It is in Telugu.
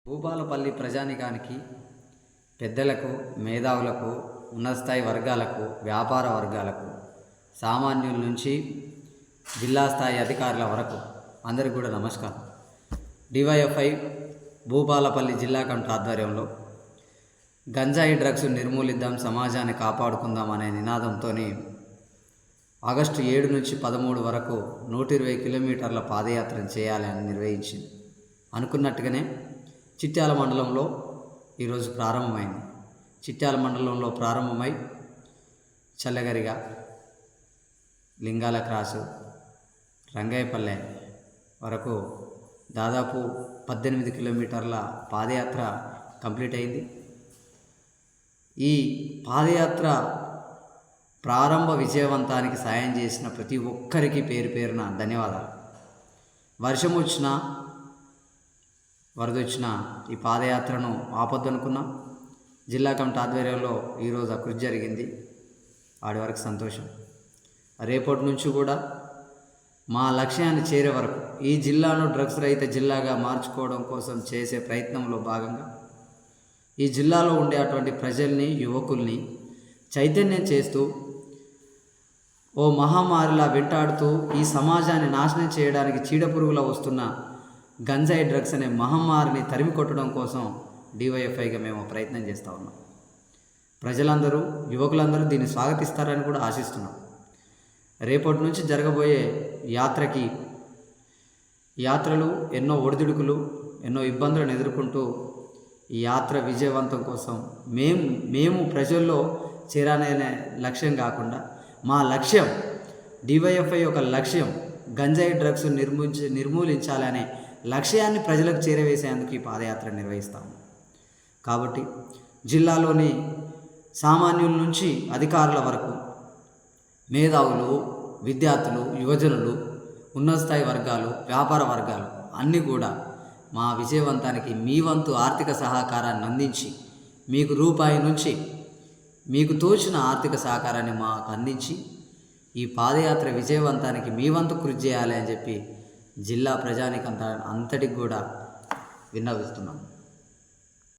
భూపాలపల్లి ప్రజానికానికి, పెద్దలకు, మేధావులకు, ఉన్నత స్థాయి వర్గాలకు, వ్యాపార వర్గాలకు, సామాన్యుల నుంచి జిల్లా స్థాయి అధికారుల వరకు అందరికీ కూడా నమస్కారం. డివైఎఫ్ఐ భూపాలపల్లి జిల్లా కమిటీ ఆధ్వర్యంలో గంజాయి డ్రగ్స్ నిర్మూలిద్దాం, సమాజాన్ని కాపాడుకుందాం అనే నినాదంతో ఆగస్టు 7 నుంచి 13 వరకు 120 కిలోమీటర్ల పాదయాత్ర చేయాలని నిర్వహించింది. అనుకున్నట్టుగానే చిట్యాల మండలంలో ఈరోజు ప్రారంభమైంది. చిట్యాల మండలంలో ప్రారంభమై చల్లగరిగ, లింగాల క్రాసు, రంగయ్యపల్లె వరకు దాదాపు 18 కిలోమీటర్ల పాదయాత్ర కంప్లీట్ అయింది. ఈ పాదయాత్ర ప్రారంభ విజయవంతానికి సాయం చేసిన ప్రతి ఒక్కరికి పేరు పేరున ధన్యవాదాలు. వర్షం వచ్చినా వరద వచ్చినా ఈ పాదయాత్రను ఆపొద్దనుకున్నాం. జిల్లా కమిటీ ఆధ్వర్యంలో ఈరోజు ఆ కృషి జరిగింది. వాడి వరకు సంతోషం. రేపటి నుంచి కూడా మా లక్ష్యాన్ని చేరే వరకు ఈ జిల్లాను డ్రగ్స్ రహిత జిల్లాగా మార్చుకోవడం కోసం చేసే ప్రయత్నంలో భాగంగా ఈ జిల్లాలో ఉండే అటువంటి ప్రజల్ని, యువకుల్ని చైతన్యం చేస్తూ ఓ మహమ్మారిలా వెంటాడుతూ ఈ సమాజాన్ని నాశనం చేయడానికి చీడపురుగులా వస్తున్న గంజాయి డ్రగ్స్ అనే మహమ్మారిని తరిమి కొట్టడం కోసం డివైఎఫ్ఐగా మేము ప్రయత్నం చేస్తూ ఉన్నాం. ప్రజలందరూ, యువకులందరూ దీన్ని స్వాగతిస్తారని కూడా ఆశిస్తున్నాం. రేపటి నుంచి జరగబోయే యాత్రలు ఎన్నో ఒడిదుడుకులు, ఎన్నో ఇబ్బందులను ఎదుర్కొంటూ ఈ యాత్ర విజయవంతం కోసం మేము ప్రజల్లో చేరాలనే లక్ష్యం కాకుండా మా లక్ష్యం, డివైఎఫ్ఐ యొక్క లక్ష్యం గంజాయి డ్రగ్స్ నిర్మూలించాలనే లక్ష్యాన్ని ప్రజలకు చేరవేసేందుకు ఈ పాదయాత్ర నిర్వహిస్తాము. కాబట్టి జిల్లాలోని సామాన్యుల నుంచి అధికారుల వరకు, మేధావులు, విద్యార్థులు, యువజనులు, ఉన్నత స్థాయి వర్గాలు, వ్యాపార వర్గాలు అన్నీ కూడా మా విజయవంతానికి మీ వంతు ఆర్థిక సహకారాన్ని అందించి, మీకు రూపాయి నుంచి మీకు తోచిన ఆర్థిక సహకారాన్ని మాకు అందించి ఈ పాదయాత్ర విజయవంతానికి మీ వంతు కృషి చేయాలి అని చెప్పి జిల్లా ప్రజానికంతా అంతటికి కూడా విన్నవిస్తున్నాం.